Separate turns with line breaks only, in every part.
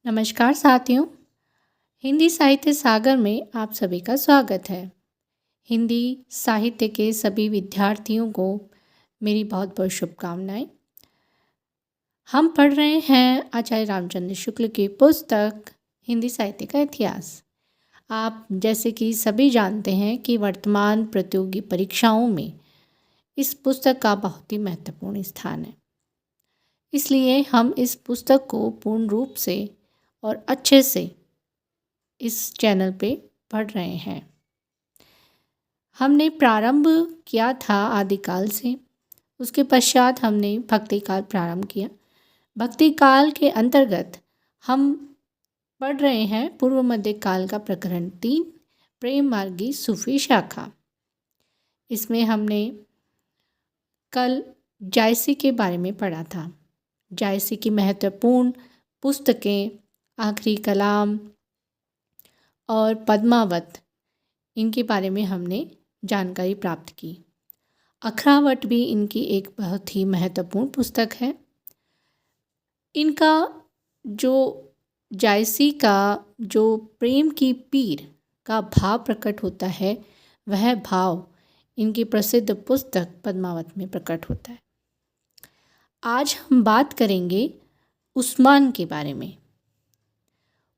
नमस्कार साथियों। हिंदी साहित्य सागर में आप सभी का स्वागत है। हिंदी साहित्य के सभी विद्यार्थियों को मेरी बहुत बहुत शुभकामनाएं। हम पढ़ रहे हैं आचार्य रामचंद्र शुक्ल की पुस्तक हिंदी साहित्य का इतिहास। आप जैसे कि सभी जानते हैं कि वर्तमान प्रतियोगी परीक्षाओं में इस पुस्तक का बहुत ही महत्वपूर्ण स्थान है। इसलिए हम इस पुस्तक को पूर्ण रूप से और अच्छे से इस चैनल पे पढ़ रहे हैं। हमने प्रारंभ किया था आदिकाल से, उसके पश्चात हमने भक्ति काल प्रारंभ किया। भक्ति काल के अंतर्गत हम पढ़ रहे हैं पूर्व मध्य काल का प्रकरण 3, प्रेम मार्गी सूफी शाखा। इसमें हमने कल जायसी के बारे में पढ़ा था। जायसी की महत्वपूर्ण पुस्तकें आखिरी कलाम और पद्मावत, इनके बारे में हमने जानकारी प्राप्त की। अखरावट भी इनकी एक बहुत ही महत्वपूर्ण पुस्तक है। इनका जो जायसी का जो प्रेम की पीर का भाव प्रकट होता है, वह भाव इनकी प्रसिद्ध पुस्तक पद्मावत में प्रकट होता है। आज हम बात करेंगे उस्मान के बारे में।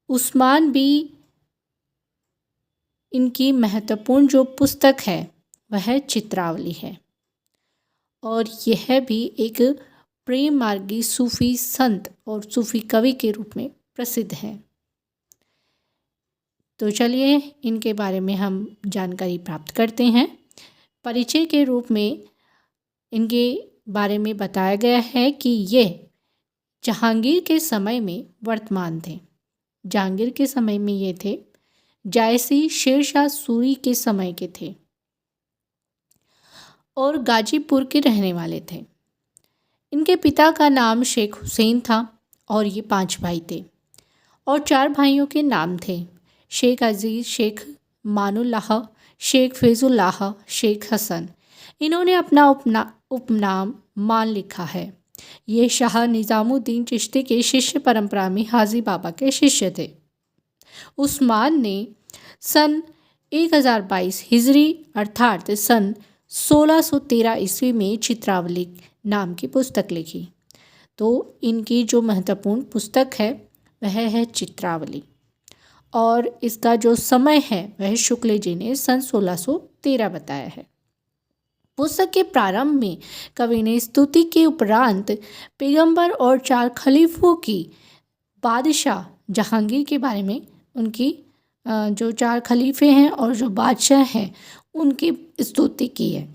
उस्मान भी इनकी महत्वपूर्ण जो पुस्तक है वह चित्रावली है और यह भी एक प्रेम मार्गी सूफी संत और सूफी कवि के रूप में प्रसिद्ध है। तो चलिए इनके बारे में हम जानकारी प्राप्त करते हैं। परिचय के रूप में इनके बारे में बताया गया है कि ये जहांगीर के समय में वर्तमान थे। जहांगीर के समय में ये थे। जायसी शेरशाह सूरी के समय के थे और गाजीपुर के रहने वाले थे। इनके पिता का नाम शेख हुसैन था और ये 5 भाई थे और 4 भाइयों के नाम थे शेख अजीज़, शेख मानुल्लाह, शेख फैजुल्लाह, शेख हसन। इन्होंने अपना उपनाम मान लिखा है। ये शाह निज़ामुद्दीन चिश्ती के शिष्य परंपरा में हाजी बाबा के शिष्य थे। उस्मान ने सन 1022 हिजरी अर्थात सन 1613 ईस्वी में चित्रावली नाम की पुस्तक लिखी। तो इनकी जो महत्वपूर्ण पुस्तक है वह है चित्रावली और इसका जो समय है वह शुक्ल जी ने सन 1613 बताया है। पुस्तक के प्रारंभ में कवि ने स्तुति के उपरांत पैगंबर और 4 खलीफों की बादशाह जहांगीर के बारे में, उनकी जो 4 खलीफे हैं और जो बादशाह हैं उनकी स्तुति की है।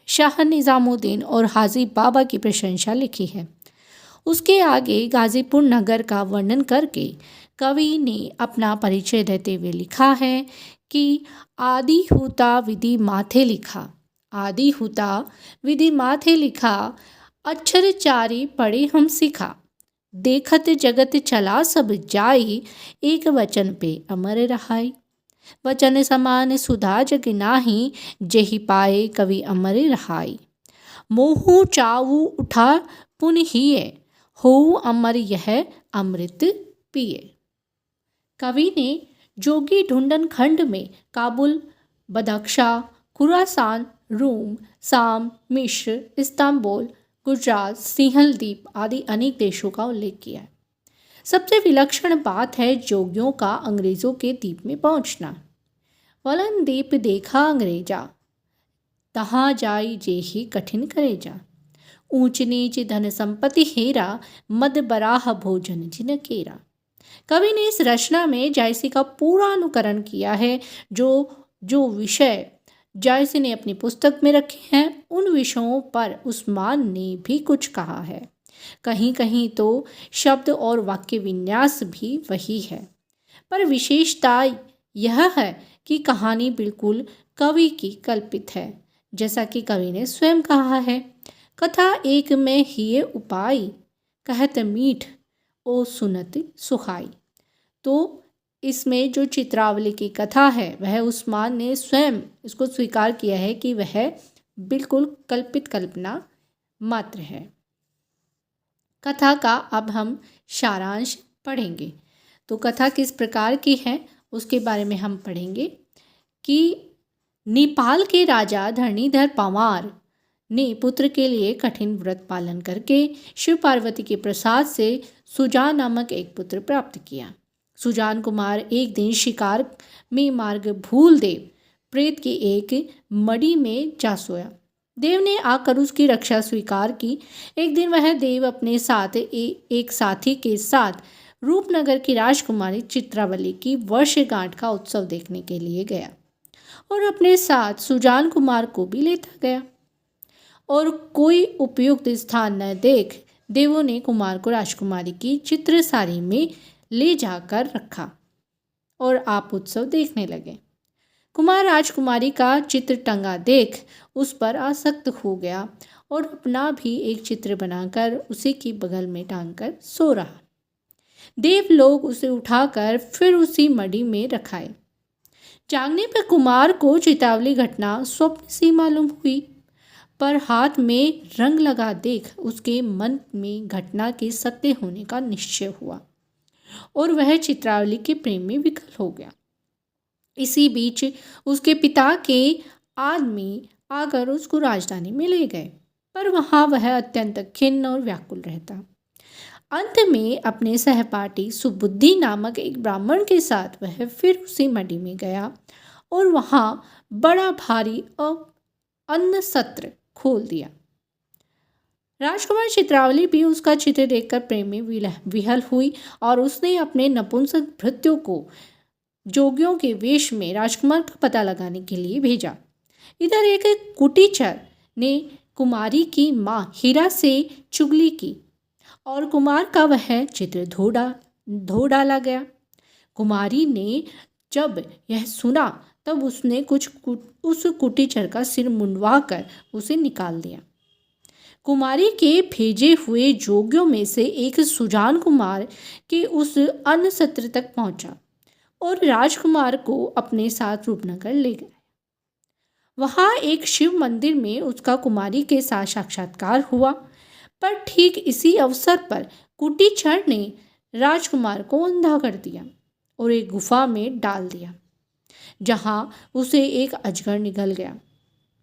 शाह निज़ामुद्दीन और हाजी बाबा की प्रशंसा लिखी है। उसके आगे गाजीपुर नगर का वर्णन करके कवि ने अपना परिचय देते हुए लिखा है कि आदि हुता विधि माथे लिखा, आदि हुता विधि माथे लिखा, अक्षर चारि पढ़े हम सिखा, देखत जगत चला सब जाई, एक वचन पे अमर रहाई, वचन समान सुधा जग नाही, जेहि पाए कवि अमर रहाई, मोहु चाऊ उठा पुन हिये, होऊ अमर यह अमृत पिए। कवि ने जोगी ढूंढन खंड में काबुल, बदख्शा, खुरासान, रूम, साम, मिस्र, इस्तांबुल, गुजरात, सिंहल द्वीप आदि अनेक देशों का उल्लेख किया है। सबसे विलक्षण बात है जोगियों का अंग्रेजों के द्वीप में पहुंचना। वलन द्वीप देखा अंग्रेजा, तहाँ जाई जेहि कठिन करेजा, ऊंच नीच धन संपत्ति हेरा, मद बराह भोजन जिन केरा। कवि ने इस रचना में जायसी का पूरा अनुकरण किया है। जो विषय जायसी ने अपनी पुस्तक में रखे हैं उन विषयों पर उस्मान ने भी कुछ कहा है। कहीं कहीं तो शब्द और वाक्य विन्यास भी वही है, पर विशेषता यह है कि कहानी बिल्कुल कवि की कल्पित है। जैसा कि कवि ने स्वयं कहा है, कथा एक में हिये उपाय, कहत मीठ ओ सुनत सुखाई। तो इसमें जो चित्रावली की कथा है वह उस्मान ने स्वयं इसको स्वीकार किया है कि वह बिल्कुल कल्पित कल्पना मात्र है। कथा का अब हम सारांश पढ़ेंगे। तो कथा किस प्रकार की है उसके बारे में हम पढ़ेंगे कि नेपाल के राजा धरणीधर पंवार ने पुत्र के लिए कठिन व्रत पालन करके शिव पार्वती के प्रसाद से सुजान नामक एक पुत्र प्राप्त किया। सुजान कुमार एक दिन शिकार में मार्ग भूल देव प्रेत की एक मड़ी में जा सोया। देव ने आकर उसकी रक्षा स्वीकार की। एक दिन वह देव अपने साथ एक साथी के साथ रूपनगर की राजकुमारी चित्रावली की वर्षगांठ का उत्सव देखने के लिए गया और अपने साथ सुजान कुमार को भी लेता गया। और कोई उपयुक्त स्थान न देख देवों ने कुमार को राजकुमारी की चित्र साड़ी में ले जाकर रखा और आप उत्सव देखने लगे। कुमार राजकुमारी का चित्र टंगा देख उस पर आसक्त हो गया और अपना भी एक चित्र बनाकर उसी की बगल में टांगकर सो रहा। देव लोग उसे उठाकर फिर उसी मड़ी में रखाए। जागने पर कुमार को चितावली घटना स्वप्न सी मालूम हुई, पर हाथ में रंग लगा देख उसके मन में घटना के सत्य होने का निश्चय हुआ और वह चित्रावली के प्रेम में विकल हो गया। इसी बीच उसके पिता के आदमी आकर उसको राजधानी में ले गए, पर वहाँ वह अत्यंत खिन्न और व्याकुल रहता। अंत में अपने सहपाठी सुबुद्धि नामक एक ब्राह्मण के साथ वह फिर उसी मड़ी में गया और वहाँ बड़ा भारी अन्न सत्र खोल दिया। राजकुमार चित्रावली भी उसका चित्र देखकर प्रेम में विहल हुई और उसने अपने नपुंसक भृत्यों को जोगियों के वेश में राजकुमार का पता लगाने के लिए भेजा। इधर एक कुटीचर ने कुमारी की माँ हीरा से चुगली की और कुमार का वह चित्र धो डाला गया। कुमारी ने जब यह सुना तब उसने उस कुटीचर का सिर मुंडवा कर उसे निकाल दिया। कुमारी के भेजे हुए जोगियों में से एक सुजान कुमार के उस अन्न सत्र तक पहुंचा और राजकुमार को अपने साथ रूपनगर ले गया। वहाँ एक शिव मंदिर में उसका कुमारी के साथ साक्षात्कार हुआ, पर ठीक इसी अवसर पर कुटीचर ने राजकुमार को अंधा कर दिया और एक गुफा में डाल दिया, जहाँ उसे एक अजगर निगल गया।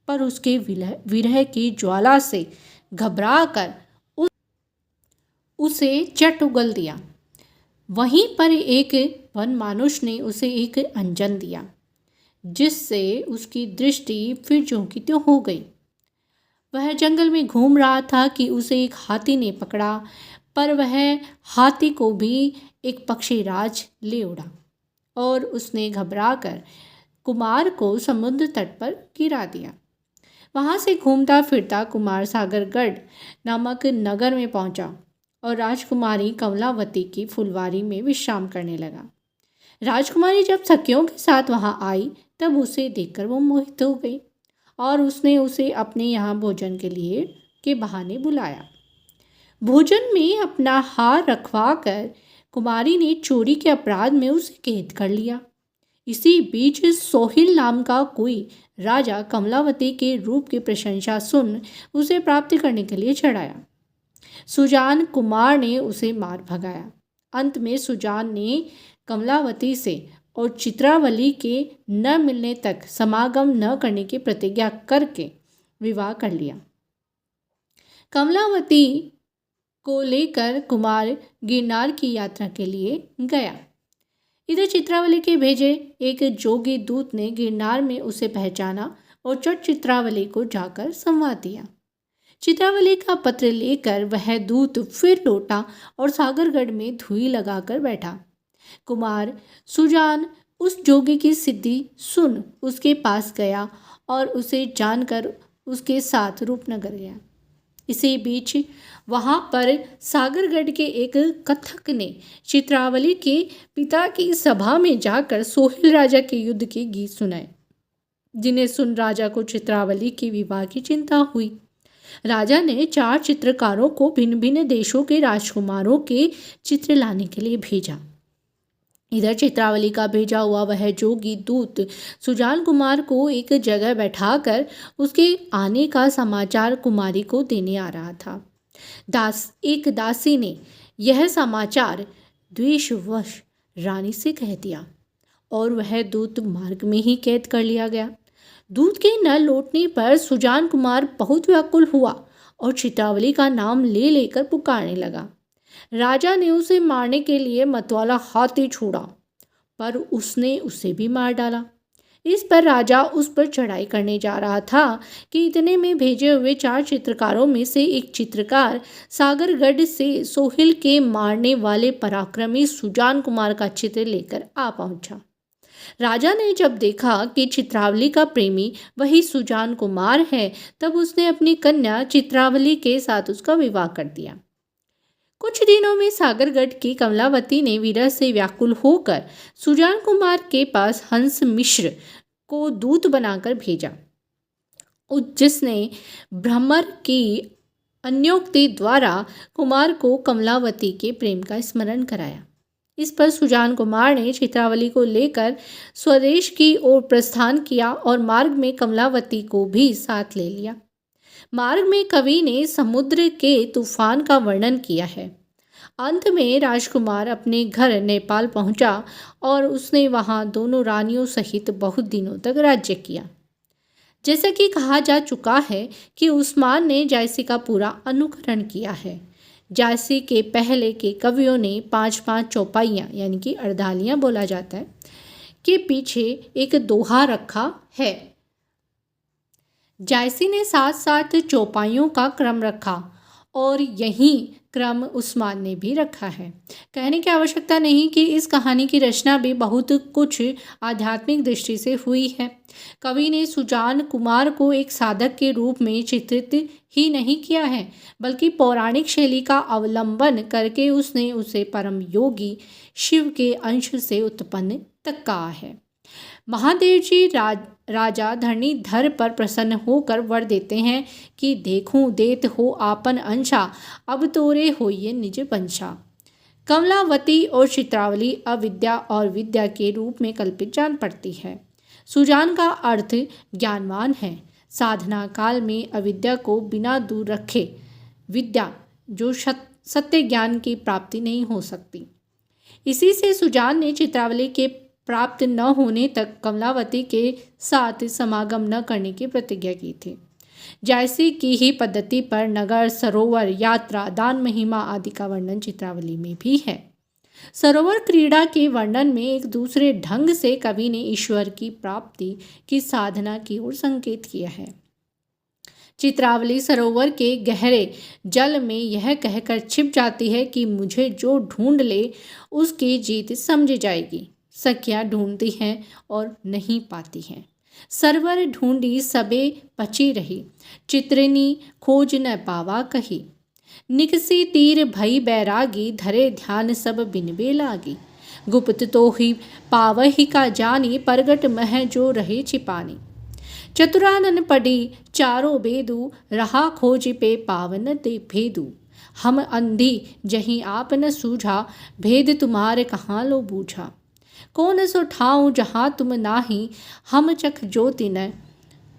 पर उसके विरह की ज्वाला से घबराकर उसे चट उगल दिया। वहीं पर एक वन मानुष ने उसे एक अंजन दिया, जिससे उसकी दृष्टि फिर ज्यों की त्यों हो गई। वह जंगल में घूम रहा था कि उसे एक हाथी ने पकड़ा, पर वह हाथी को भी एक पक्षीराज ले उड़ा और उसने घबराकर कुमार को समुद्र तट पर गिरा दिया। वहाँ से घूमता फिरता कुमार सागरगढ़ नामक नगर में पहुँचा और राजकुमारी कमलावती की फुलवारी में विश्राम करने लगा। राजकुमारी जब सखियों के साथ वहाँ आई तब उसे देखकर वो मोहित हो गई और उसने उसे अपने यहाँ भोजन के बहाने बुलाया। भोजन में अपना हार रखवा कर कुमारी ने चोरी के अपराध में उसे कैद कर लिया। इसी बीच सोहिल नाम का कोई राजा कमलावती के रूप की प्रशंसा सुन उसे प्राप्त करने के लिए चढ़ाया। सुजान कुमार ने उसे मार भगाया। अंत में सुजान ने कमलावती से और चित्रावली के न मिलने तक समागम न करने की प्रतिज्ञा करके विवाह कर लिया। कमलावती को लेकर कुमार गिरनार की यात्रा के लिए गया। इधर चित्रावली के भेजे एक जोगी दूत ने गिरनार में उसे पहचाना और चट चित्रावली को जाकर संवाद दिया। चित्रावली का पत्र लेकर वह दूत फिर लौटा और सागरगढ़ में धुई लगाकर बैठा। कुमार सुजान उस जोगी की सिद्धि सुन उसके पास गया और उसे जानकर उसके साथ रूपनगर गया। इसी बीच वहाँ पर सागरगढ़ के एक कथक ने चित्रावली के पिता की सभा में जाकर सोहिल राजा के युद्ध के गीत सुनाए, जिन्हें सुन राजा को चित्रावली के विवाह की चिंता हुई। राजा ने 4 चित्रकारों को भिन्न भिन्न देशों के राजकुमारों के चित्र लाने के लिए भेजा। इधर चित्रावली का भेजा हुआ वह जोगी दूत सुजान कुमार को एक जगह बैठाकर उसके आने का समाचार कुमारी को देने आ रहा था। एक दासी ने यह समाचार द्वेषवश रानी से कह दिया और वह दूत मार्ग में ही कैद कर लिया गया। दूत के न लौटने पर सुजान कुमार बहुत व्याकुल हुआ और चित्रावली का नाम ले लेकर पुकारने लगा। राजा ने उसे मारने के लिए मतवाला हाथी छोड़ा, पर उसने उसे भी मार डाला। इस पर राजा उस पर चढ़ाई करने जा रहा था कि इतने में भेजे हुए 4 चित्रकारों में से एक चित्रकार सागरगढ़ से सोहिल के मारने वाले पराक्रमी सुजान कुमार का चित्र लेकर आ पहुंचा। राजा ने जब देखा कि चित्रावली का प्रेमी वही सुजान कुमार है, तब उसने अपनी कन्या चित्रावली के साथ उसका विवाह कर दिया। कुछ दिनों में सागरगढ़ की कमलावती ने विरह से व्याकुल होकर सुजान कुमार के पास हंस मिश्र को दूत बनाकर भेजा, जिसने भ्रमर की अन्योक्ति द्वारा कुमार को कमलावती के प्रेम का स्मरण कराया। इस पर सुजान कुमार ने चित्रावली को लेकर स्वदेश की ओर प्रस्थान किया और मार्ग में कमलावती को भी साथ ले लिया। मार्ग में कवि ने समुद्र के तूफान का वर्णन किया है। अंत में राजकुमार अपने घर नेपाल पहुंचा और उसने वहां दोनों रानियों सहित बहुत दिनों तक राज्य किया। जैसा कि कहा जा चुका है कि उस्मान ने जायसी का पूरा अनुकरण किया है। जायसी के पहले के कवियों ने 5-5 चौपाइयाँ यानी कि अर्धालियाँ बोला जाता है के पीछे एक दोहा रखा है। जायसी ने 7-7 चौपाइयों का क्रम रखा और यही क्रम उस्मान ने भी रखा है। कहने की आवश्यकता नहीं कि इस कहानी की रचना भी बहुत कुछ आध्यात्मिक दृष्टि से हुई है। कवि ने सुजान कुमार को एक साधक के रूप में चित्रित ही नहीं किया है, बल्कि पौराणिक शैली का अवलंबन करके उसने उसे परम योगी शिव के अंश से उत्पन्न तक कहा है। महादेव जी राजा धरणीधर पर प्रसन्न होकर वर देते हैं कि देखूं देत हो आपन अंशा, अब तोरे होइए निज पंशा। कमलावती और चित्रावली अविद्या और विद्या के रूप में कल्पित जान पड़ती है। सुजान का अर्थ ज्ञानवान है। साधना काल में अविद्या को बिना दूर रखे विद्या जो सत्य ज्ञान की प्राप्ति नहीं हो सकती। इसी से सुजान ने चित्रावली के प्राप्त न होने तक कमलावती के साथ समागम न करने की प्रतिज्ञा की थी। जायसी की ही पद्धति पर नगर, सरोवर, यात्रा, दान, महिमा आदि का वर्णन चित्रावली में भी है। सरोवर क्रीड़ा के वर्णन में एक दूसरे ढंग से कवि ने ईश्वर की प्राप्ति की साधना की ओर संकेत किया है। चित्रावली सरोवर के गहरे जल में यह कहकर छिप जाती है कि मुझे जो ढूंढ ले उसकी जीत समझ जाएगी। सखियाँ ढूंढती हैं और नहीं पाती हैं। सरवर ढूंढी सबे पची रही, चित्रनी खोज न पावा कही। निकसी तीर भई बैरागी, धरे ध्यान सब बिनबे लागी। गुप्त तो ही पावही का जानी, परगट मह जो रहे छिपानी। चतुरानन पड़ी चारों बेदू, रहा खोज पे पावन ते भेदू। हम अंधी जहीं आप न सूझा, भेद तुम्हारे कहाँ लो बूझा। कौन सो ठाऊं जहाँ तुम नाही, हम चख ज्योति न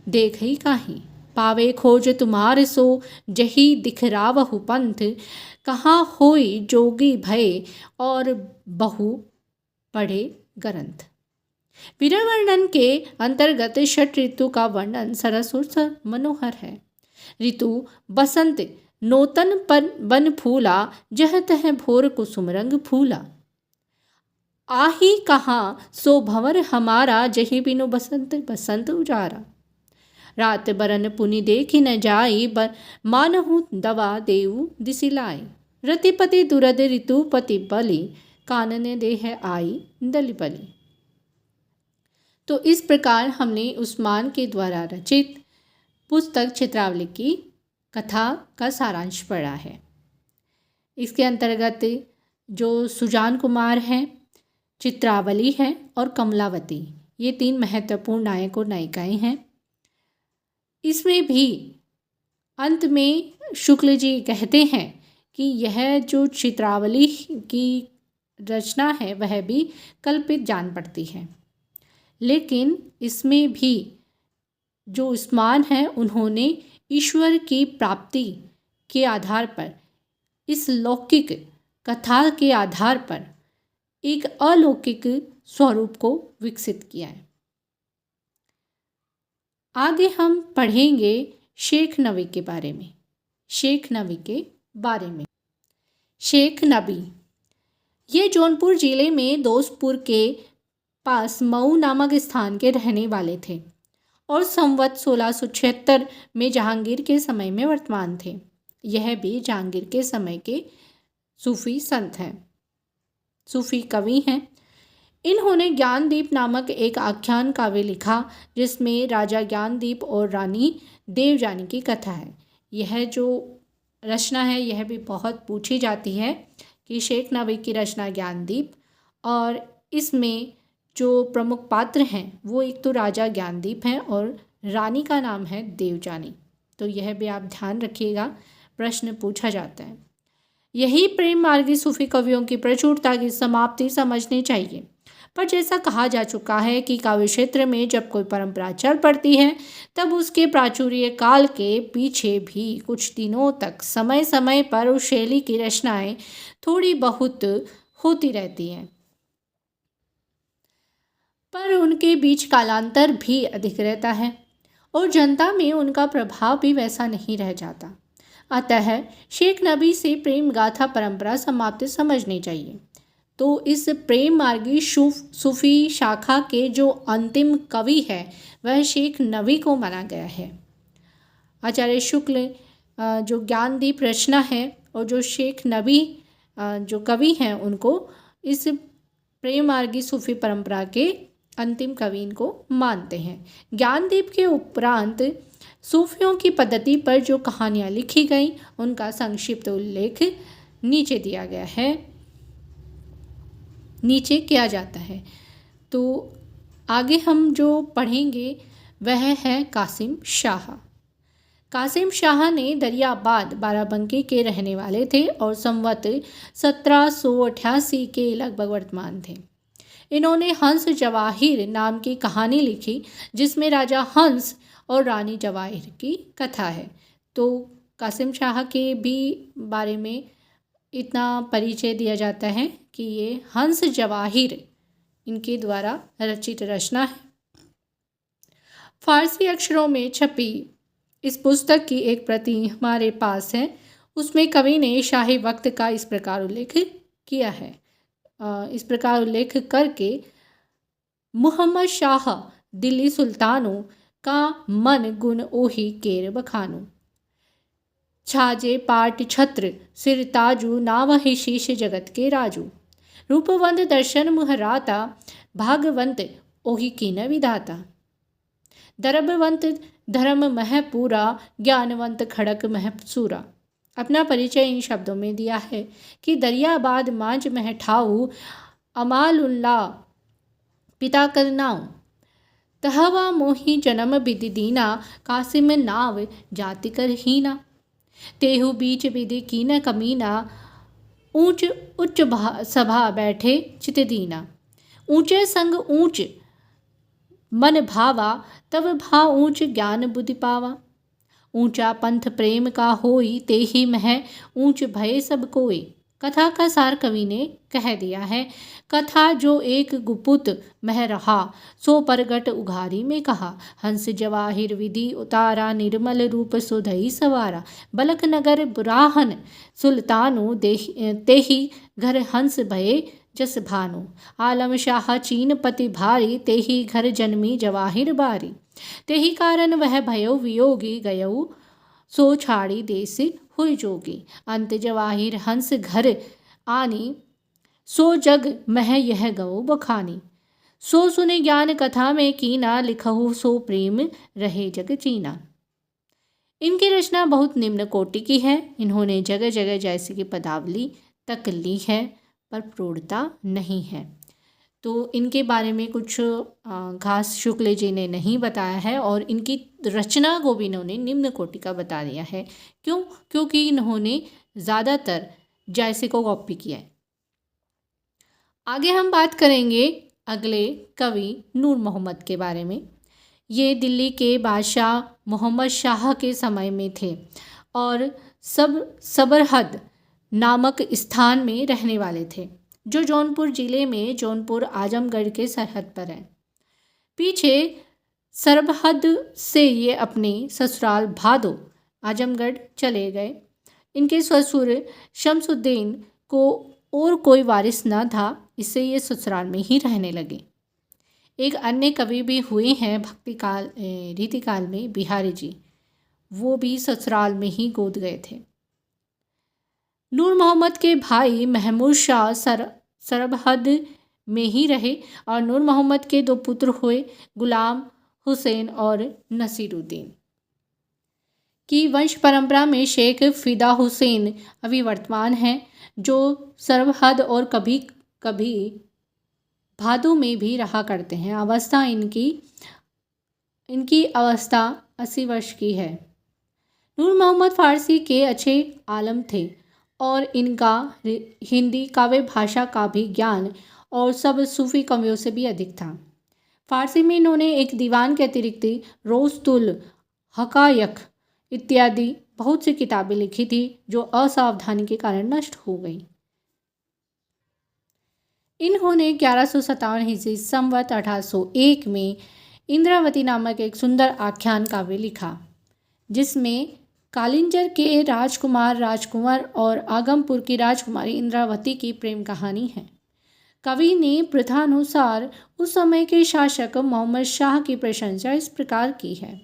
देखई काहीं। पावे खोज तुम्हारे सो, जही दिखरावहु पंथ। कहाँ होई जोगी भय, और बहु पढ़े ग्रंथ। विरह वर्णन के अंतर्गत षट ऋतु का वर्णन सरस और मनोहर है। ऋतु बसंत नूतन बन फूला, जह तह भोर कुसुम रंग फूला। आही कहाँ सो भंवर हमारा, जही बिनु बसंत बसंत उजारा। रात बरन पुनि देखी न जाई, मानहु दवा देऊ दिसिलाई। रतिपति दुरद ऋतुपति बलि, कानन देह आई दलि बलि। तो इस प्रकार हमने उस्मान के द्वारा रचित पुस्तक चित्रावली की कथा का सारांश पढ़ा है। इसके अंतर्गत जो सुजान कुमार हैं, चित्रावली है और कमलावती, ये 3 महत्वपूर्ण नायक और नायिकाएं हैं। इसमें भी अंत में शुक्ल जी कहते हैं कि यह जो चित्रावली की रचना है वह भी कल्पित जान पड़ती है, लेकिन इसमें भी जो उस्मान है उन्होंने ईश्वर की प्राप्ति के आधार पर, इस लौकिक कथा के आधार पर एक अलौकिक स्वरूप को विकसित किया है। आगे हम पढ़ेंगे शेख नबी के बारे में। शेख नबी के बारे में। शेख नबी ये जौनपुर ज़िले में दोस्तपुर के पास मऊ नामक स्थान के रहने वाले थे और संवत 1676 में जहांगीर के समय में वर्तमान थे। यह भी जहांगीर के समय के सूफी संत हैं, सूफी कवि हैं। इन्होंने ज्ञानदीप नामक एक आख्यान काव्य लिखा जिसमें राजा ज्ञानदीप और रानी देवजानी की कथा है। यह जो रचना है यह भी बहुत पूछी जाती है कि शेख नबी की रचना ज्ञानदीप, और इसमें जो प्रमुख पात्र हैं वो एक तो राजा ज्ञानदीप हैं और रानी का नाम है देवजानी। तो यह भी आप ध्यान रखिएगा, प्रश्न पूछा जाता है। यही प्रेम मार्गी सूफी कवियों की प्रचुरता की समाप्ति समझनी चाहिए। पर जैसा कहा जा चुका है कि काव्य क्षेत्र में जब कोई परंपरा चल पड़ती है तब उसके प्राचुर्य काल के पीछे भी कुछ दिनों तक समय समय पर उस शैली की रचनाएं थोड़ी बहुत होती रहती हैं, पर उनके बीच कालांतर भी अधिक रहता है और जनता में उनका प्रभाव भी वैसा नहीं रह जाता। अतः शेख नबी से प्रेम गाथा परंपरा समाप्ति समझनी चाहिए। तो इस प्रेम मार्गी सूफी शाखा के जो अंतिम कवि है वह शेख नबी को माना गया है। आचार्य शुक्ल जो ज्ञानदीप रचना है और जो शेख नबी जो कवि हैं उनको इस प्रेम मार्गी सूफी परंपरा के अंतिम कवि इनको मानते हैं। ज्ञानदीप के उपरांत सूफियों की पद्धति पर जो कहानियाँ लिखी गई उनका संक्षिप्त उल्लेख नीचे दिया गया है, नीचे किया जाता है। तो आगे हम जो पढ़ेंगे वह है कासिम शाह। कासिम शाह ने दरियाबाद बाराबंकी के रहने वाले थे और संवत 1788 के लगभग वर्तमान थे। इन्होंने हंस जवाहिर नाम की कहानी लिखी जिसमें राजा हंस और रानी जवाहिर की कथा है। तो कासिम शाह के भी बारे में इतना परिचय दिया जाता है कि ये हंस जवाहिर इनके द्वारा रचित रचना है। फारसी अक्षरों में छपी इस पुस्तक की एक प्रति हमारे पास है। उसमें कवि ने शाही वक्त का इस प्रकार उल्लेख किया है। इस प्रकार उल्लेख करके मुहम्मद शाह दिल्ली सुल्तानों का मन गुण ओही केर बखानू, छाजे पाट छत्र सिर ताजू नावहि शीश जगत के राजू, रूपवंत दर्शन मुहराता भागवंत ओही कीन विधाता, दरबवंत धर्म मह पूरा ज्ञानवंत खड़क मह सूरा। अपना परिचय इन शब्दों में दिया है कि दरियाबाद मांझ मह ठाऊ अमालुल्ला पिता कर नाव, तहवा मोही जन्म बिधि दीना कासिम नाव जाति कर हीना, तेहु बीच विधि कीन कमीना ऊंच उच्च सभा बैठे चित दीना, ऊंचे संग ऊंच मन भावा तब भा ऊंच ज्ञान बुद्धि पावा, ऊंचा पंथ प्रेम का होई तेहि मह ऊंच भय सब कोई। कथा का सार कवि ने कह दिया है। कथा जो एक गुपुत मह रहा सो परगट उघारी में कहा, हंस जवाहिर विधि उतारा निर्मल रूप सुधई सवारा, बलक नगर बुराहन सुल्तानु तेहि घर हंस भये जस भानु, आलम शाह चीन पति भारी तेहि घर जन्मी जवाहिर बारी, तेहि कारण वह भयो वियोगी गयऊ सो छाड़ी देश हुई जोगी, अंत जवाहिर हंस घर आनी सो जग मह यह गौ बखानी, सो सुने ज्ञान कथा में कीना लिखहु सो प्रेम रहे जग चीना। इनकी रचना बहुत निम्न कोटि की है। इन्होंने जगह जगह जैसे कि पदावली तक ली है पर प्रौढ़ता नहीं है। तो इनके बारे में कुछ घास शुक्ल जी ने नहीं बताया है और इनकी रचना को भी इन्होंने निम्न कोटि का बता दिया है। क्यों? क्योंकि इन्होंने ज़्यादातर जायसे को कॉपी किया है। आगे हम बात करेंगे अगले कवि नूर मोहम्मद के बारे में। ये दिल्ली के बादशाह मोहम्मद शाह के समय में थे और सबरहद नामक स्थान में रहने वाले थे। जो जौनपुर जिले में जौनपुर आजमगढ़ के सरहद पर है। पीछे सरहद से ये अपने ससुराल भादो आजमगढ़ चले गए। इनके ससुर शमसुद्दीन को और कोई वारिस न था, इससे ये ससुराल में ही रहने लगे। एक अन्य कवि भी हुए हैं भक्ति काल रीतिकाल में, बिहारी जी, वो भी ससुराल में ही गोद गए थे। नूर मोहम्मद के भाई महमूद शाह सरहद में ही रहे और नूर मोहम्मद के 2 पुत्र हुए, गुलाम हुसैन और नसीरुद्दीन। की वंश परंपरा में शेख फिदा हुसैन अभी वर्तमान हैं, जो सरहद और कभी कभी भादों में भी रहा करते हैं। अवस्था इनकी अवस्था 80 वर्ष की है। नूर मोहम्मद फारसी के अच्छे आलम थे और इनका हिंदी काव्य भाषा का भी ज्ञान और सब सूफी कवियों से भी अधिक था। फारसी में इन्होंने एक दीवान के अतिरिक्त रोस्तुल हकायक इत्यादि बहुत सी किताबें लिखी थी, जो असावधानी के कारण नष्ट हो गई। इन्होंने 1157 हिजरी संवत 1801 में इंद्रावती नामक एक सुंदर आख्यान काव्य लिखा, जिसमें कालिंजर के राजकुमार और आगमपुर की राजकुमारी इंद्रावती की प्रेम कहानी है। कवि ने प्रथानुसार उस समय के शासक मोहम्मद शाह की प्रशंसा इस प्रकार की है।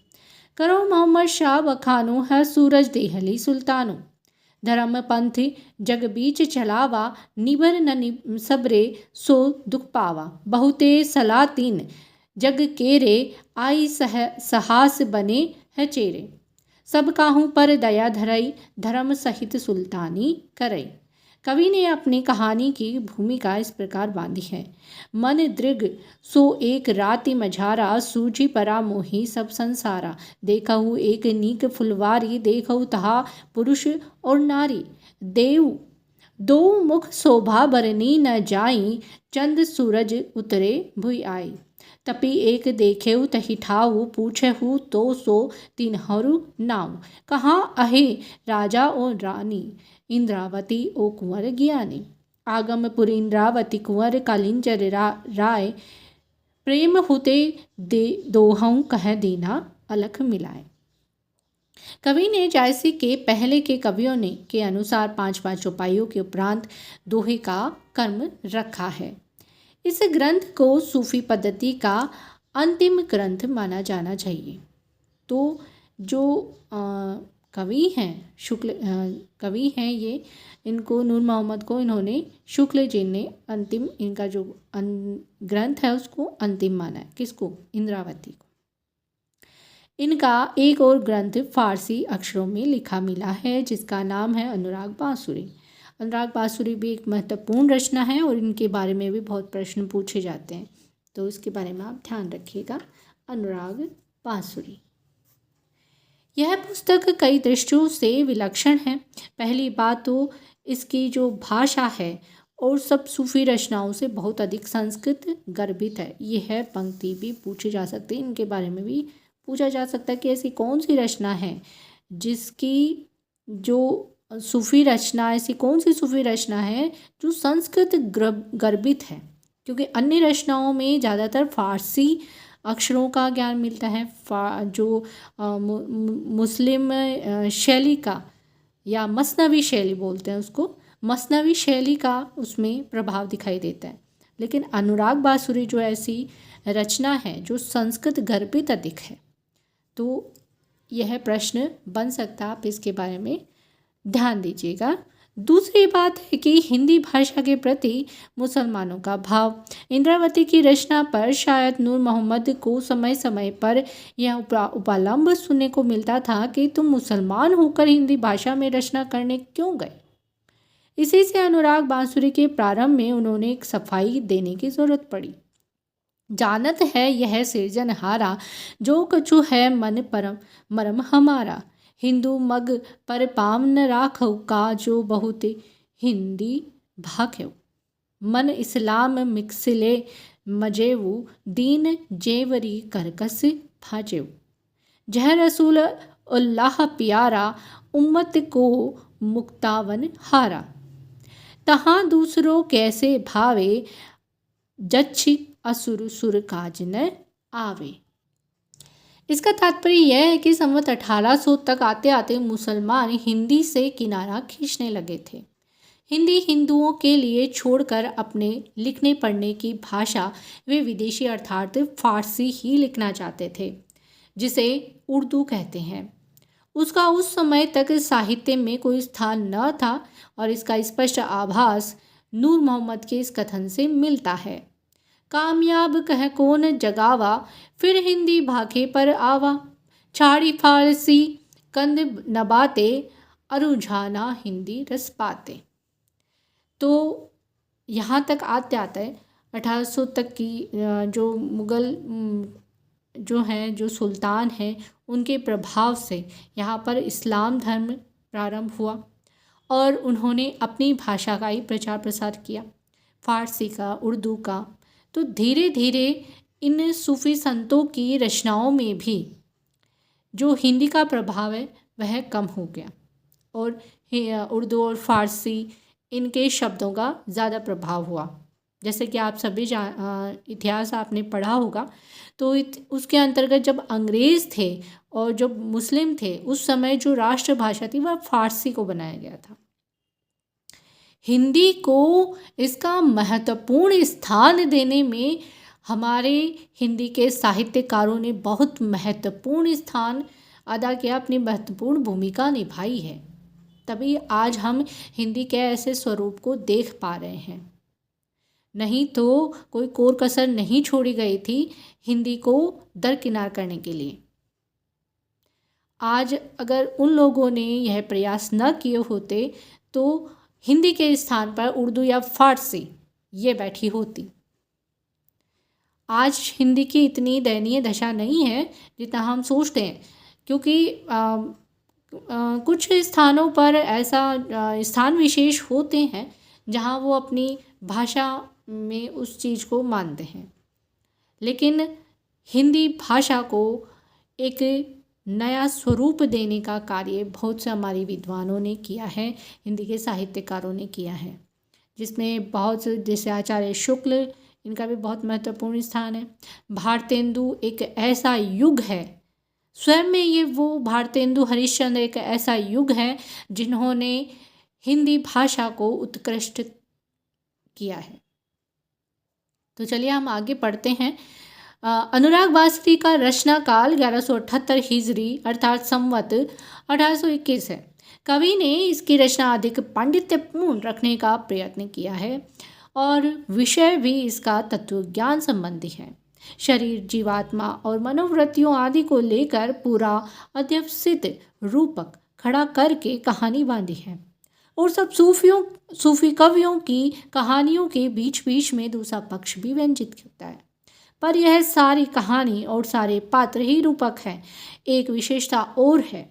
करो मोहम्मद शाह बखानो है सूरज देहली सुल्तानो, धर्म पंथ जग बीच चलावा, निबर न सबरे सो दुख पावा, बहुते सलातीन जग केरे, आई सहास बने है चेरे, सब काहू पर दया धरई, धर्म सहित सुल्तानी करई। कवि ने अपनी कहानी की भूमिका इस प्रकार बांधी है। मन दृग सो एक राति मझारा, सूझी परा मोही सब संसारा, देखहु एक नीक फुलवारी, देखहु तहा पुरुष और नारी, देव दो मुख शोभा बरनी न जाई, चंद सूरज उतरे भुई आई, तपी एक देखेऊ तही ठाऊ, पूछेहु तो सो तिन्हरु नाव, कहाँ अहे राजा और रानी, इंद्रावती ओ कुंवर ज्ञानी, आगमपुर इंद्रावती कुंवर कालिंजर राय, प्रेम हुते दोहं कह दीना अलख मिलाए। कवि ने जैसे के पहले के कवियों ने के अनुसार 5-5 चौपाइयों के उपरांत दोहे का कर्म रखा है। इस ग्रंथ को सूफी पद्धति का अंतिम ग्रंथ माना जाना चाहिए। तो जो कवि हैं ये, इनको नूर मोहम्मद को इन्होंने शुक्ल जी ने अंतिम, इनका जो ग्रंथ है उसको अंतिम माना है। किसको? इंद्रावती को। इनका एक और ग्रंथ फारसी अक्षरों में लिखा मिला है, जिसका नाम है अनुराग बांसुरी। अनुराग बांसुरी भी एक महत्वपूर्ण रचना है और इनके बारे में भी बहुत प्रश्न पूछे जाते हैं, तो इसके बारे में आप ध्यान रखिएगा। अनुराग बांसुरी, यह पुस्तक कई दृष्टियों से विलक्षण है। पहली बात तो इसकी जो भाषा है और सब सूफी रचनाओं से बहुत अधिक संस्कृत गर्भित है। यह पंक्ति भी पूछी जा सकती है, इनके बारे में भी पूछा जा सकता है कि ऐसी कौन सी रचना है जिसकी जो सूफी रचना, ऐसी कौन सी सूफी रचना है जो संस्कृत गर्भित है, क्योंकि अन्य रचनाओं में ज़्यादातर फारसी अक्षरों का ज्ञान मिलता है। जो मुस्लिम शैली का या मसनवी शैली बोलते हैं उसको, मसनवी शैली का उसमें प्रभाव दिखाई देता है। लेकिन अनुराग बांसुरी जो ऐसी रचना है जो संस्कृत गर्भित अधिक है, तो यह प्रश्न बन सकता है, आप इसके बारे में ध्यान दीजिएगा। दूसरी बात है कि हिंदी भाषा के प्रति मुसलमानों का भाव। इंद्रावती की रचना पर शायद नूर मोहम्मद को समय समय पर यह उपालंब सुनने को मिलता था कि तुम मुसलमान होकर हिंदी भाषा में रचना करने क्यों गए। इसी से अनुराग बांसुरी के प्रारंभ में उन्होंने एक सफाई देने की जरूरत पड़ी। जानत है यह सिरजनहारा, जो कछु है मन परम मरम हमारा, हिंदू मग पर पाम न राखौ का, जो बहुत हिंदी भाख्यौ, मन इस्लाम मिक्सिले मजेवु, दीन जेवरी करकस भाजेव, जह रसूल उल्लाह प्यारा, उम्मत को मुक्तावन हारा। तहाँ दूसरों कैसे भावे, जच्छि असुर सुर काज न आवे। इसका तात्पर्य यह है कि संवत 1800 तक आते आते मुसलमान हिंदी से किनारा खींचने लगे थे। हिंदी हिंदुओं के लिए छोड़कर अपने लिखने पढ़ने की भाषा वे विदेशी अर्थात फारसी ही लिखना चाहते थे, जिसे उर्दू कहते हैं। उसका उस समय तक साहित्य में कोई स्थान न था और इसका स्पष्ट आभास नूर मोहम्मद के इस कथन से मिलता है। कामयाब कह कौन जगावा, फिर हिंदी भाखे पर आवा, छाड़ी फारसी कंद नबाते, अरुझाना हिंदी रस पाते। तो यहाँ तक आते आते 1800 तक की जो मुग़ल जो हैं, जो सुल्तान हैं, उनके प्रभाव से यहाँ पर इस्लाम धर्म प्रारंभ हुआ और उन्होंने अपनी भाषा का ही प्रचार प्रसार किया, फारसी का, उर्दू का। तो धीरे धीरे इन सूफ़ी संतों की रचनाओं में भी जो हिंदी का प्रभाव है वह कम हो गया और उर्दू और फारसी इनके शब्दों का ज़्यादा प्रभाव हुआ। जैसे कि आप सभी इतिहास आपने पढ़ा होगा, तो उसके अंतर्गत जब अंग्रेज़ थे और जब मुस्लिम थे, उस समय जो राष्ट्रभाषा थी वह फारसी को बनाया गया था। हिंदी को इसका महत्वपूर्ण स्थान देने में हमारे हिंदी के साहित्यकारों ने बहुत महत्वपूर्ण स्थान अदा किया, अपनी महत्वपूर्ण भूमिका निभाई है। तभी आज हम हिंदी के ऐसे स्वरूप को देख पा रहे हैं। नहीं तो कोई कोर कसर नहीं छोड़ी गई थी हिंदी को दरकिनार करने के लिए। आज अगर उन लोगों ने यह प्रयास न किए होते तो हिंदी के स्थान पर उर्दू या फारसी ये बैठी होती। आज हिंदी की इतनी दयनीय दशा नहीं है जितना हम सोचते हैं, क्योंकि कुछ स्थानों पर ऐसा स्थान विशेष होते हैं जहाँ वो अपनी भाषा में उस चीज़ को मानते हैं, लेकिन हिंदी भाषा को एक नया स्वरूप देने का कार्य बहुत से हमारे विद्वानों ने किया है, हिंदी के साहित्यकारों ने किया है, जिसमें बहुत से जैसे आचार्य शुक्ल, इनका भी बहुत महत्वपूर्ण स्थान है। भारतेंदु एक ऐसा युग है, स्वयं में ये वो भारतेंदु हरिश्चंद्र एक ऐसा युग है जिन्होंने हिंदी भाषा को उत्कृष्ट किया है। तो चलिए हम आगे पढ़ते हैं। अनुराग बासरी का रचना काल 1178 हिजरी अर्थात संवत 1821 है। कवि ने इसकी रचना अधिक पांडित्यपूर्ण रखने का प्रयत्न किया है और विषय भी इसका तत्वज्ञान संबंधी है। शरीर, जीवात्मा और मनोवृत्तियों आदि को लेकर पूरा अध्यवसित रूपक खड़ा करके कहानी बांधी है और सब सूफी कवियों की कहानियों के बीच बीच में दूसरा पक्ष भी व्यंजित होता है, पर यह सारी कहानी और सारे पात्र ही रूपक हैं। एक विशेषता और है,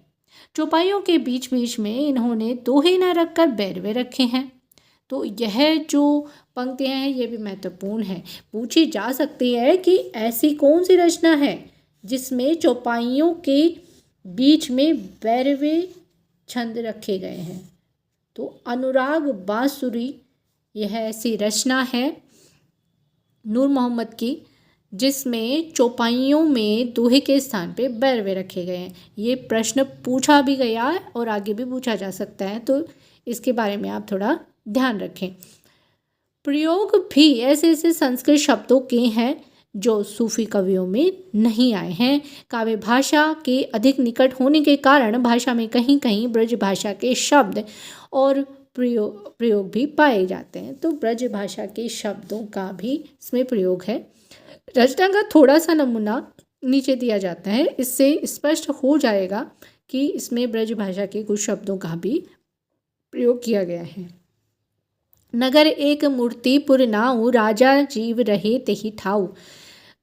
चौपाइयों के बीच बीच में इन्होंने दोहे न रखकर बैरवे रखे हैं। तो यह जो पंक्तियाँ हैं ये भी महत्वपूर्ण है। पूछी जा सकती है कि ऐसी कौन सी रचना है जिसमें चौपाइयों के बीच में बैरवे छंद रखे गए हैं। तो अनुराग बांसुरी यह ऐसी रचना है नूर मोहम्मद की जिसमें चौपाइयों में दोहे के स्थान पे बैरवे रखे गए हैं। ये प्रश्न पूछा भी गया है और आगे भी पूछा जा सकता है, तो इसके बारे में आप थोड़ा ध्यान रखें। प्रयोग भी ऐसे ऐसे संस्कृत शब्दों के हैं जो सूफी कवियों में नहीं आए हैं। काव्य भाषा के अधिक निकट होने के कारण भाषा में कहीं कहीं ब्रज भाषा के शब्द और प्रयोग भी पाए जाते हैं। तो ब्रज भाषा के शब्दों का भी इसमें प्रयोग है। रचना का थोड़ा सा नमूना नीचे दिया जाता है, इससे स्पष्ट हो जाएगा कि इसमें ब्रज भाषा के कुछ शब्दों का भी प्रयोग किया गया है। नगर एक मूर्तिपुर नाऊ, राजा जीव रहे तेहि ठाऊ।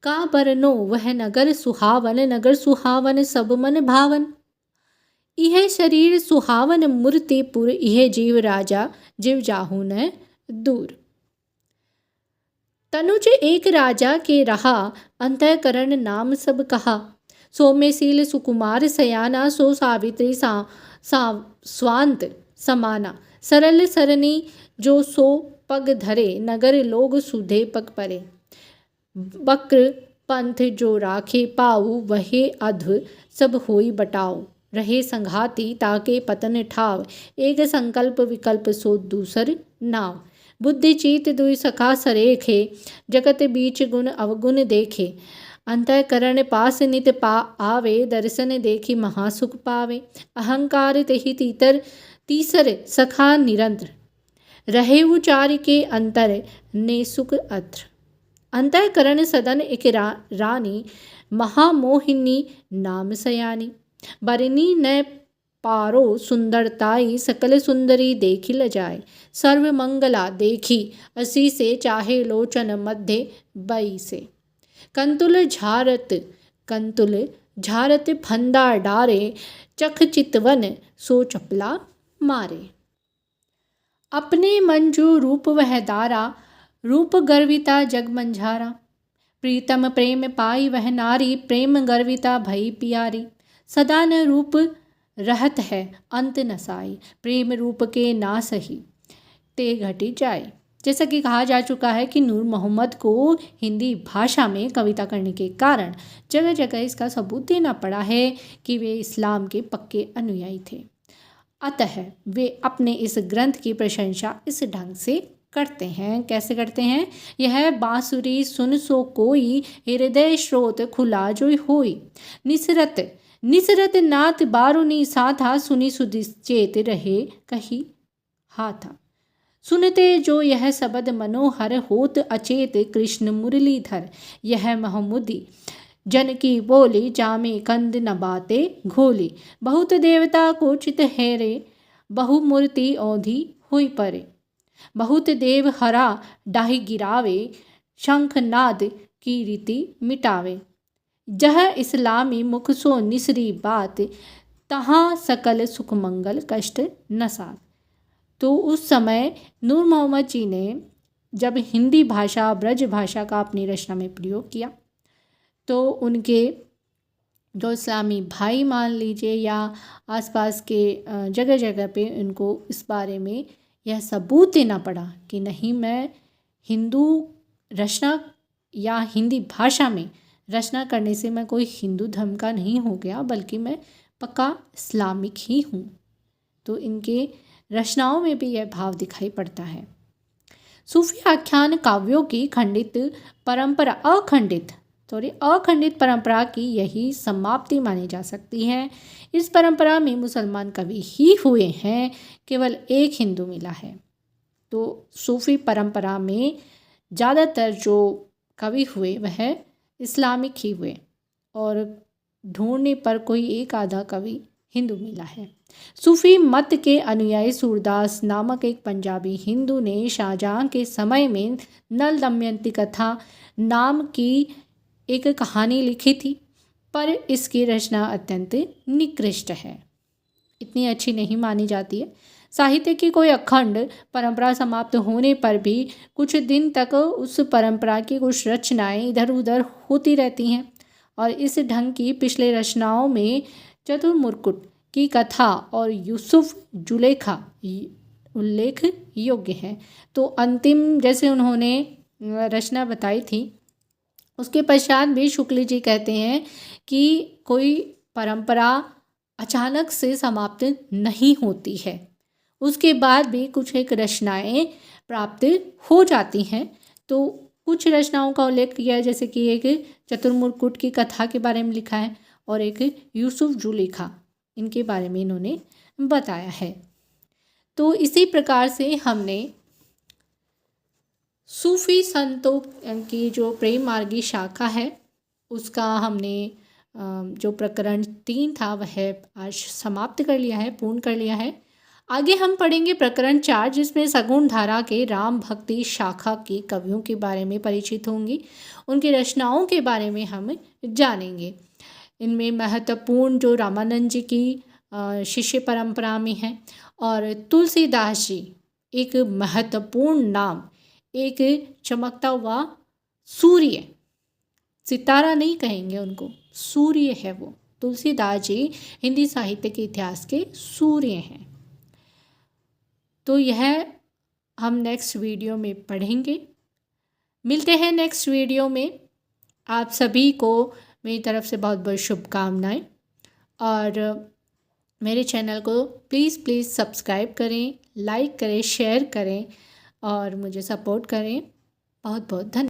का बरनो वह नगर सुहावन, नगर सुहावन सब मन भावन। इह शरीर सुहावन मूर्तिपुर, इह जीव राजा जीव जाहु न दूर। तनुज एक राजा के रहा, अंतःकरण नाम सब कहा। सौम्यशील सुकुमार सयाना, सो सावित्री स्वांत समाना। सरल सरनी जो सो पग धरे, नगर लोग सुधे पग परे। बक्र पंथ जो राखे पाऊ, वहे अध सब होई बटाओ। रहे संघाती ताके पतन ठाव, एक संकल्प विकल्प सो दूसर नाव। बुद्धि चीत दुई सखा सरेखे, जगत बीच गुण अवगुण देखे। अंतःकरण पास नित पा आवे, दर्शन देखी महासुख पावे। अहंकार तेहि तीसर सखा निरंतर, रहे उचार के अंतर ने सुख अत्र। अंतःकरण सदन एक रानी, महामोहिनी नाम सयानी। बरनी न पारो सुंदरताई, सकल सुंदरी देखी ल जाए। सर्व मंगला देखी असी से, चाहे लोचन मध्य बई से। कंतुल झारत फंदा डारे, चख चितवन सो चपला मारे। अपने मंजू रूप वह दारा, रूप गर्विता जग मंझारा। प्रीतम प्रेम पाई वह नारी, प्रेम गर्विता भई प्यारी। सदा न रूप रहत है अंत न साई, प्रेम रूप के ना सही ते घटी जाए। जैसा कि कहा जा चुका है कि नूर मोहम्मद को हिंदी भाषा में कविता करने के कारण जगह जगह इसका सबूत देना पड़ा है कि वे इस्लाम के पक्के अनुयायी थे। अतः वे अपने इस ग्रंथ की प्रशंसा इस ढंग से करते हैं। कैसे करते हैं? यह बांसुरी सुन सो कोई, हृदय स्रोत खुला जो होई। निसरत नाथ बारुनी साथा, सुनी सुधि चेत रहे कही हाथा। सुनते जो यह शब्द मनोहर, होत अचेत कृष्ण मुरलीधर। यह महमूदी जन की बोली, जामे कंद न बाते घोली। बहुत देवता को चित हेरे, बहुमूर्ति औधी हुई परे। बहुत देव हरा डाही गिरावे, शंखनाद की रीति मिटावे। जह इस्लामी मुख सो निसरी बात, तहाँ सकल सुख मंगल कष्ट न साथ। तो उस समय नूर मोहम्मद जी ने जब हिंदी भाषा, ब्रज भाषा का अपनी रचना में प्रयोग किया, तो उनके जो इस्लामी भाई मान लीजिए या आसपास के जगह जगह पे उनको इस बारे में यह सबूत देना पड़ा कि नहीं, मैं हिंदू रचना या हिंदी भाषा में रचना करने से मैं कोई हिंदू धर्म का नहीं हो गया, बल्कि मैं पक्का इस्लामिक ही हूँ। तो इनके रचनाओं में भी यह भाव दिखाई पड़ता है। सूफी आख्यान काव्यों की अखंडित परंपरा की यही समाप्ति मानी जा सकती है। इस परंपरा में मुसलमान कवि ही हुए हैं, केवल एक हिंदू मिला है। तो सूफी परंपरा में ज़्यादातर जो कवि हुए वह इस्लामिक ही हुए, और ढूंढने पर कोई एक आधा कवि हिंदू मिला है। सूफी मत के अनुयायी सूरदास नामक एक पंजाबी हिंदू ने शाहजहां के समय में नल दमयंती कथा नाम की एक कहानी लिखी थी, पर इसकी रचना अत्यंत निकृष्ट है, इतनी अच्छी नहीं मानी जाती है। साहित्य की कोई अखंड परंपरा समाप्त होने पर भी कुछ दिन तक उस परंपरा की कुछ रचनाएं इधर उधर होती रहती हैं, और इस ढंग की पिछले रचनाओं में चतुर्मुर्कुट की कथा और यूसुफ जुलेखा उल्लेख योग्य है। तो अंतिम जैसे उन्होंने रचना बताई थी, उसके पश्चात भी शुक्ल जी कहते हैं कि कोई परंपरा अचानक से समाप्त नहीं होती है, उसके बाद भी कुछ एक रचनाएं प्राप्त हो जाती हैं। तो कुछ रचनाओं का उल्लेख किया है, जैसे कि एक चतुर्मुर्कुट की कथा के बारे में लिखा है और एक यूसुफ जुलेखा, इनके बारे में इन्होंने बताया है। तो इसी प्रकार से हमने सूफी संतों की जो प्रेम मार्गी शाखा है उसका हमने जो प्रकरण 3 था वह आज समाप्त कर लिया है, पूर्ण कर लिया है। आगे हम पढ़ेंगे प्रकरण 4, जिसमें सगुण धारा के राम भक्ति शाखा के कवियों के बारे में परिचित होंगी, उनकी रचनाओं के बारे में हम जानेंगे। इनमें महत्वपूर्ण जो रामानंद जी की शिष्य परंपरा में है, और तुलसीदास जी एक महत्वपूर्ण नाम, एक चमकता हुआ सूर्य, सितारा नहीं कहेंगे उनको, सूर्य है वो। तुलसीदास जी हिंदी साहित्य के इतिहास के सूर्य हैं। तो यह हम नेक्स्ट वीडियो में पढ़ेंगे। मिलते हैं नेक्स्ट वीडियो में। आप सभी को मेरी तरफ से बहुत बहुत शुभकामनाएं, और मेरे चैनल को प्लीज़ सब्सक्राइब करें, लाइक करें, शेयर करें और मुझे सपोर्ट करें। बहुत बहुत धन्यवाद।